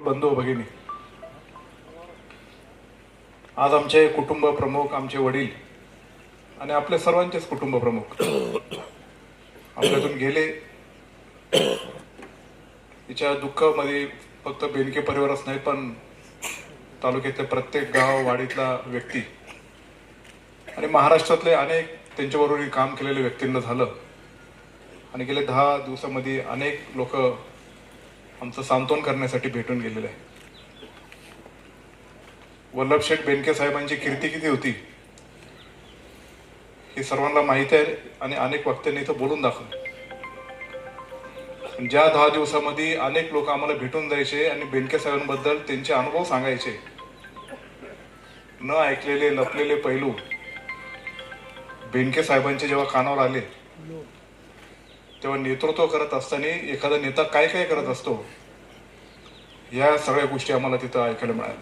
बंधू भगिनी, आज आमचे कुटुंब प्रमुख, आमचे वडील आणि आपले सर्वांचेच कुटुंब प्रमुख आपल्यातून गेले. तिच्या दुःखामध्ये फक्त बेनके परिवारच नाही, पण तालुक्यातले प्रत्येक गाव वाडीतला व्यक्ती आणि महाराष्ट्रातले अनेक त्यांच्याबरोबर काम केलेल्या व्यक्तींना झालं. आणि गेले 10 दिवसामध्ये अनेक लोक आमचं सांत्वन करण्यासाठी भेटून गेलेले आहे. वल्लभशेठ बेनके साहेबांची कीर्ती किती होती हे सर्वांना माहिती आहे आणि अनेक वक्त्यांनी इथं बोलून दाखवलं. ज्या 10 दिवसामध्ये अनेक लोक आम्हाला भेटून जायचे आणि बेनके साहेबांबद्दल त्यांचे अनुभव सांगायचे, न ऐकलेले लपलेले पैलू बेनके साहेबांचे जेव्हा कानावर आले, तेव्हा नेतृत्व करत असताना एखादा नेता काय काय करत असतो या सगळ्या गोष्टी आम्हाला तिथं ऐकायला मिळाल्या.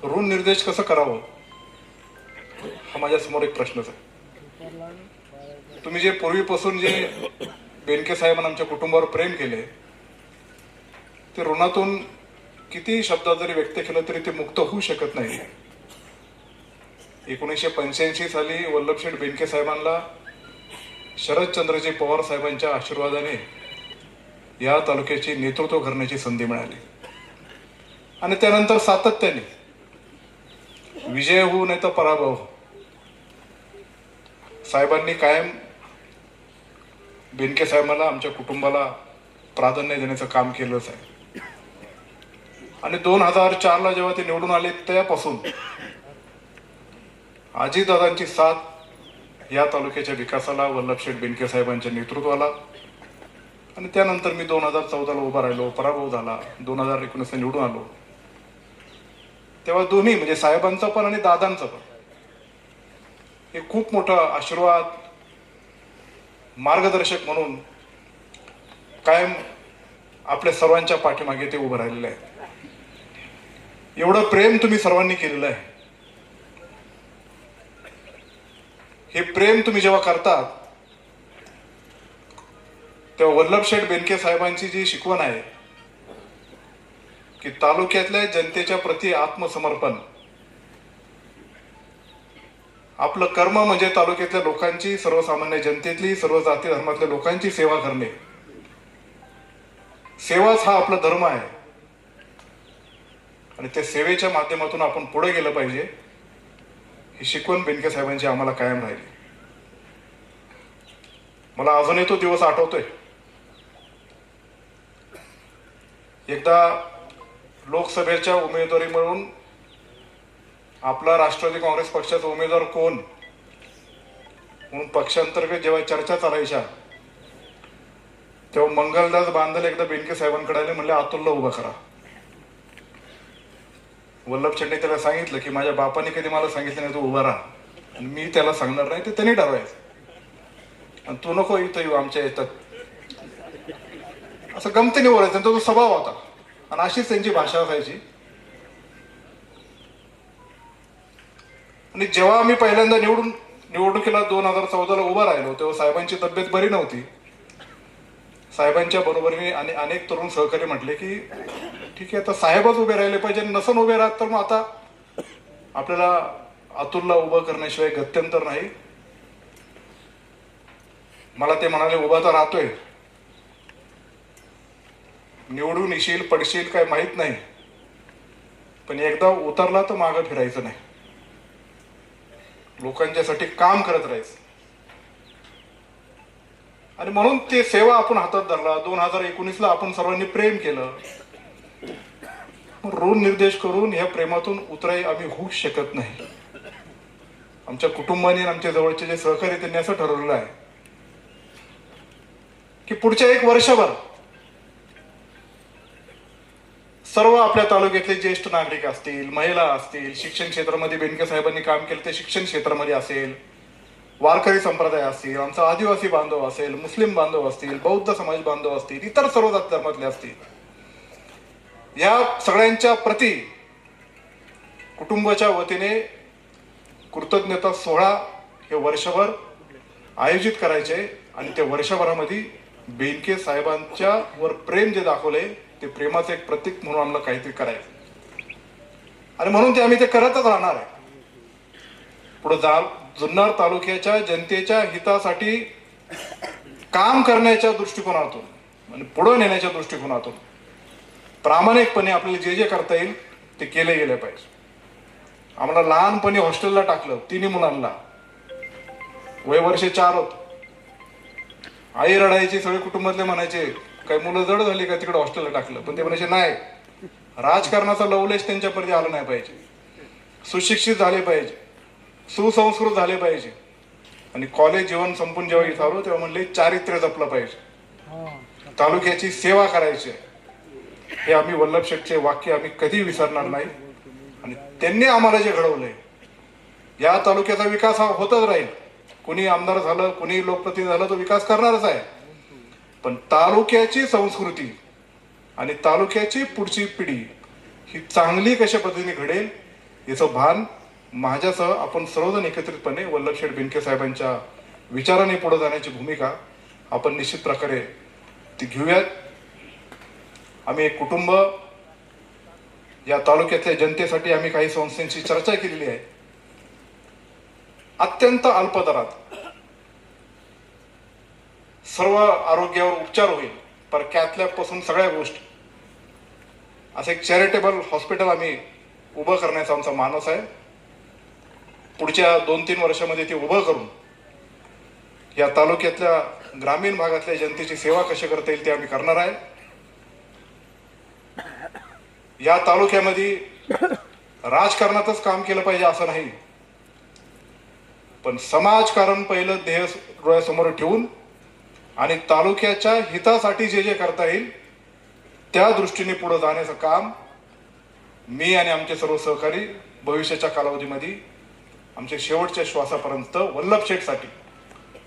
ऋण निर्देश कसं करावं हा माझ्या समोर एक प्रश्नच आहे. तुम्ही जे पूर्वीपासून जे बेनके साहेबांना आमच्या कुटुंबावर प्रेम केले, ते ऋणातून किती शब्दात जरी व्यक्त केलं तरी ते मुक्त होऊ शकत नाही. 1985 साली वल्लभशेठ बेनके साहेबांना शरदचंद्रजी पवार साहेबांच्या आशीर्वादाने या तालुक्याचे नेतृत्व करण्याची संधी मिळाली आणि त्यानंतर सातत्याने विजय होऊ नाही तर पराभव, साहेबांनी कायम बेनके साहेबांना आमच्या कुटुंबाला प्राधान्य देण्याचं काम केलंच आहे. आणि 2004ला जेव्हा ते निवडून आले त्यापासून अजितदादांची साथ या तालुक्याच्या विकासाला, वल्लभशेठ बेनके साहेबांच्या नेतृत्वाला, आणि त्यानंतर मी 2014ला उभा राहिलो, पराभव झाला, 2019ला निवडून आलो. तेव्हा दोन्ही म्हणजे साहेबांचा पण आणि दादांचा पण हे खूप मोठा आशीर्वाद, मार्गदर्शक म्हणून कायम आपल्या सर्वांच्या पाठीमागे ते उभं राहिलेलं आहे. एवढं प्रेम तुम्ही सर्वांनी केलेलं आहे. हे प्रेम तुम्ही जेव्हा करतात तेव्हा वल्लभशेठ बेनके साहेबांची जी शिकवण आहे की तालुक्यातल्या जनतेच्या प्रती आत्मसमर्पण, आपलं कर्म म्हणजे तालुक्यातल्या लोकांची, सर्वसामान्य जनतेतली, सर्व जाती धर्मातल्या लोकांची सेवा करणे, सेवाच हा आपला धर्म आहे. आणि त्या सेवेच्या माध्यमातून आपण पुढे गेलं पाहिजे ही शिकवण बेनके साहेबांची आम्हाला कायम राहिली. मला अजूनही तो दिवस आठवतोय. एकदा लोकसभेच्या उमेदवारी म्हणून आपला राष्ट्रवादी काँग्रेस पक्षाचा उमेदवार कोण म्हणून पक्षांतर्गत जेव्हा चर्चा चालायच्या, तेव्हा मंगलदास बांधल एकदा बेनके साहेबांकडे आले, म्हणले अतुलला उभा करा. वल्लभशेठने त्याला सांगितलं की माझ्या बापाने कधी मला सांगितलं नाही तू उभा राहा, आणि मी त्याला सांगणार नाही, ते त्यांनी ठरवायचं, आणि तू नको इथं येऊ आमच्या येतात, असं गमतीने बोलायचं. तो स्वभाव होता आणि अशीच त्यांची भाषा असायची. आणि जेव्हा आम्ही पहिल्यांदा निवडणुकीला 2014ला उभा राहिलो, तेव्हा साहेबांची तब्येत बरी नव्हती. साहेबांच्या बरोबरीने आणि अनेक तरुण सहकारी म्हटले की ठीक आहे, आता साहेबच उभे राहिले पाहिजे, नसन उभे राहत तर मग आता आपल्याला अतुलला उभं करण्याशिवाय गत्यंतर नाही. मला ते म्हणाले उभा तर राहतोय, निवडून येशील पडशील काय माहित नाही, पण एकदा उतरला तर मागं फिरायचं नाही, लोकांच्यासाठी काम करत राहायचं. आणि म्हणून ते सेवा आपण हातात धरला. 2019ला आपण सर्वांनी प्रेम केलं. ऋण निर्देश करून ह्या प्रेमातून उतराई आम्ही होऊ शकत नाही. आमच्या कुटुंबाने आमच्या जवळचे जे सहकारी त्यांनी असं ठरवलेलं आहे की पुढच्या 1 वर्षभर सर्व आपल्या तालुक्यातले ज्येष्ठ नागरिक असतील, महिला असतील, शिक्षण क्षेत्रामध्ये बेनके साहेबांनी काम केलं ते शिक्षण क्षेत्रामध्ये असेल, वारकरी संप्रदाय असतील, आमचा आदिवासी बांधव असेल, मुस्लिम बांधव असतील, बौद्ध समाज बांधव असतील, इतर सर्व जाती धर्मातले असतील, या सगळ्यांच्या प्रती कुटुंबाच्या वतीने कृतज्ञता सोहळा हे वर्षभर आयोजित करायचे. आणि त्या वर्षभरामध्ये बेनके साहेबांच्या वर प्रेम जे दाखवले ते प्रेमाचं एक प्रतीक म्हणून आम्हाला काहीतरी करायचं आणि म्हणून ते आम्ही ते करतच राहणार आहे. पुढे जुन्नर तालुक्याच्या जनतेच्या हितासाठी काम करण्याच्या दृष्टिकोनातून आणि पुढे नेण्याच्या दृष्टिकोनातून प्रामाणिकपणे आपल्याला जे जे करता येईल ते केले गेले पाहिजे. आम्हाला लहानपणी हॉस्टेलला टाकलं तिन्ही मुलांना, वय वर्ष 4 होत. आई रडायची, सगळे कुटुंबातले म्हणायचे काही मुलं जड झाली का तिकडे हॉस्टेलला टाकलं, पण ते म्हणायचे नाही, राजकारणाचा लवलेश त्यांच्यापर्यंत आलं नाही पाहिजे, सुशिक्षित झाले पाहिजे, सुसंस्कृत झाले पाहिजे. आणि कॉलेज जीवन संपून जेव्हा इथं आलो तेव्हा म्हणले चारित्र्य जपलं पाहिजे, तालुक्याची सेवा करायची. हे आम्ही वल्लभ शेठचे वाक्य आम्ही कधी विसरणार नाही. आणि त्यांनी आम्हाला जे घडवलंय, या तालुक्याचा विकास हा होतच राहील. कुणी आमदार झालं, कुणी लोकप्रतिनिधी झालं, तो विकास करणारच आहे. पण तालुक्याची संस्कृती आणि तालुक्याची पुढची पिढी ही चांगली कशा पद्धतीने घडेल याचं भान माझ्यासह आपण सर्वजण एकत्रितपणे वल्लभ शेठ बेनके साहेबांच्या विचाराने पुढे जाण्याची भूमिका आपण निश्चित प्रकारे ती घेऊयात. आम्ही एक कुटुंब, या तालुक्यातल्या जनतेसाठी आम्ही काही संस्थांची चर्चा केलेली आहे. अत्यंत अल्प दरात सर्व आरोग्यावर उपचार होईल, पर कॅथलॅबपासून सगळ्या गोष्टी, असं एक चॅरिटेबल हॉस्पिटल आम्ही उभं करण्याचा आमचा मानस आहे. पुढच्या 2-3 वर्षामध्ये ते उभं करून या तालुक्यातल्या ग्रामीण भागातल्या जनतेची सेवा कशी करता येईल ते आम्ही करणार आहे. या तालुक्यामध्ये राजकारणातच काम केलं पाहिजे असं नाही, पण समाजकारण पहिलं ध्येय डोळ्यासमोर ठेवून आणि तालुक्याच्या हितासाठी जे जे करता येईल त्या दृष्टीने पुढे जाण्याचं काम मी आणि आमचे सर्व सहकारी भविष्याच्या कालावधीमध्ये आमच्या शेवटच्या श्वासापर्यंत वल्लभ शेठसाठी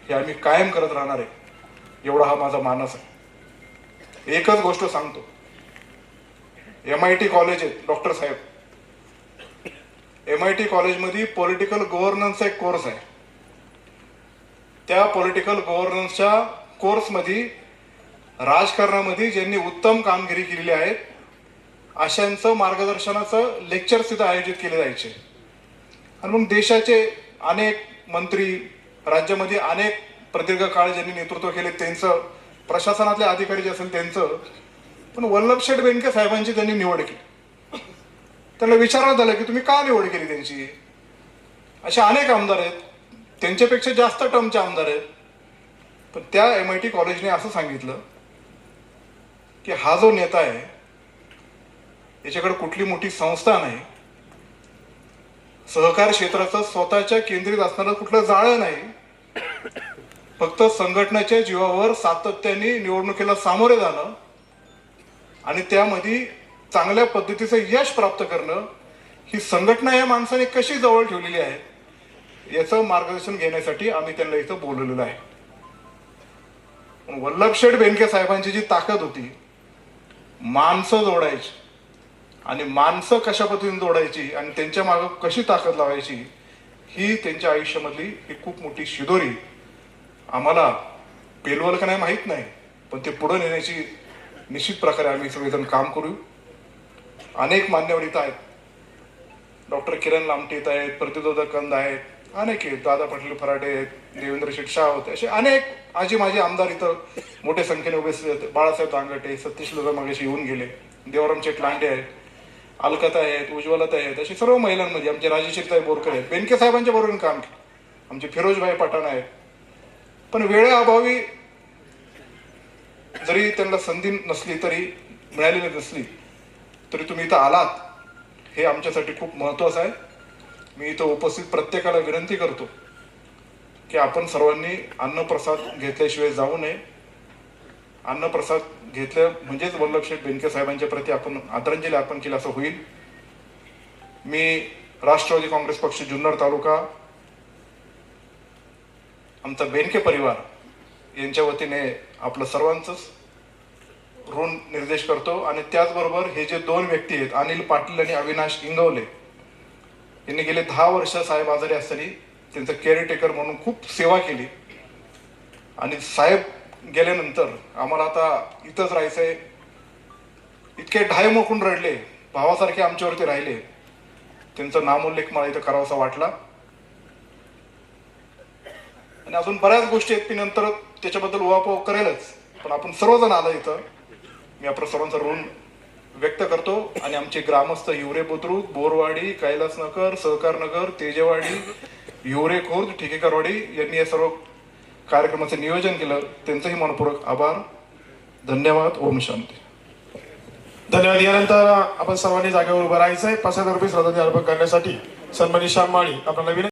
हे आम्ही कायम करत राहणार आहे, एवढा हा माझा मानस आहे. एकच गोष्ट सांगतो, MIT कॉलेज आहे डॉक्टर साहेब, MIT कॉलेजमध्ये पॉलिटिकल गव्हर्नन्सचा एक कोर्स आहे. त्या पॉलिटिकल गव्हर्नन्सच्या कोर्समध्ये राजकारणामध्ये ज्यांनी उत्तम कामगिरी केलेली आहे अशांचं मार्गदर्शनाचं लेक्चर सुद्धा आयोजित केले जायचे. आणि मग देशाचे अनेक मंत्री, राज्यामध्ये अनेक प्रदीर्घ काळ ज्यांनी नेतृत्व केले त्यांचं, प्रशासनातले अधिकारी जे असेल त्यांचं, पण वल्लभ शेठ बेनके साहेबांची त्यांनी निवड केली. त्यांना विचारण्यात आलं की तुम्ही का निवड केली त्यांची? असे अनेक आमदार आहेत, त्यांच्यापेक्षा जास्त टर्मचे आमदार आहेत, पण त्या MIT कॉलेजने असं सांगितलं की हा जो नेता आहे याच्याकडे कुठली मोठी संस्था नाही, सहकार क्षेत्राचं स्वतःच्या केंद्रित असणारं कुठलं जाळं नाही, फक्त संघटनेच्या जीवावर सातत्याने निवडणुकीला सामोरे जाणं आणि त्यामध्ये चांगल्या पद्धतीचं यश प्राप्त करणं, ही संघटना या माणसाने कशी जवळ ठेवलेली आहे याचं मार्गदर्शन घेण्यासाठी आम्ही त्यांना इथं बोलवलेलं आहे. वल्लभ शेठ बेनके साहेबांची जी ताकद होती, माणसं जोडायची आणि माणसं कशा पद्धतीने जोडायची आणि त्यांच्या मागे कशी ताकद लावायची, ही त्यांच्या आयुष्यामधली ही खूप मोठी शिदोरी आम्हाला पेलवल का नाही माहीत नाही, पण ते पुढे नेण्याची निश्चित प्रकारे आम्ही सगळेजण काम करू. अनेक मान्यवर इथं आहेत, डॉक्टर किरण लामटे इथं आहेत, प्रतिदोदक कंद आहेत, अनेक आहेत, दादा पाटील फराटे आहेत, देवेंद्र शेठ शाह होते, असे अनेक आजी माझे आमदार इथं मोठ्या संख्येने उभे आहेत. बाळासाहेब दांगटे, सतीश लोधा मागेशी येऊन गेले, देवराम शेठ लांडे आहेत, अलकता आहेत, उज्ज्वलता आहेत, अशी सर्व महिलांमध्ये आमचे राजेश्रीताई बोरकर आहेत, बेनके साहेबांच्या बरोबर काम केलं, आमचे फिरोजभाई पठाण आहेत. पण वेळेअभावी जरी त्यांना संधी नसली तरी, मिळालेली नसली तरी तुम्ही इथं आलात हे आमच्यासाठी खूप महत्वाचं आहे. मी इथं उपस्थित प्रत्येकाला विनंती करतो की आपण सर्वांनी अन्नप्रसाद घेतल्याशिवाय जाऊ नये. अन्नप्रसाद घेतलं म्हणजेच वल्लभ शेठ बेनके साहेबांच्या प्रती आपण आदरांजली अर्पण केली असं होईल. मी राष्ट्रवादी काँग्रेस पक्ष जुन्नर तालुका, आमचा बेनके परिवार यांच्या वतीने आपलं सर्वांचंच ऋण निर्देश करतो. आणि त्याचबरोबर हे जे 2 व्यक्ती आहेत, अनिल पाटील आणि अविनाश इंगवले, यांनी गेले 10 वर्ष साहेब आजारी असताना त्यांचं केअरटेकर म्हणून खूप सेवा केली. आणि साहेब गेल्यानंतर आम्हाला आता इथंच राहायचंय, इतके ढाय मोकून रडले, भावासारखे आमच्यावरती राहिले. त्यांचा नामोल्लेख मला इथं करावासा वाटला. आणि अजून बऱ्याच गोष्टी आहेत, मी नंतर त्याच्याबद्दल उहापोह करेलच. पण आपण सर्वजण आलं इथं, मी आपल्या सर्वांचा ऋण व्यक्त करतो. आणि आमचे ग्रामस्थ हिवरे बुद्रुक, बोरवाडी, कैलासनगर, सहकारनगर, तेजेवाडी, हिवरे खुर्द, ठिकेकरवाडी यांनी या सर्व कार्यक्रमाचं नियोजन केलं. त्यांचंही मनपूर्वक आभार. धन्यवाद. ओम शांती. धन्यवाद. यानंतर आपण सर्वांनी जागेवर उभं राहायचंय. 5,000 रुपये श्रद्धांजली अर्पण करण्यासाठी सन्माननीय श्याम माळी आपल्याला विनंती.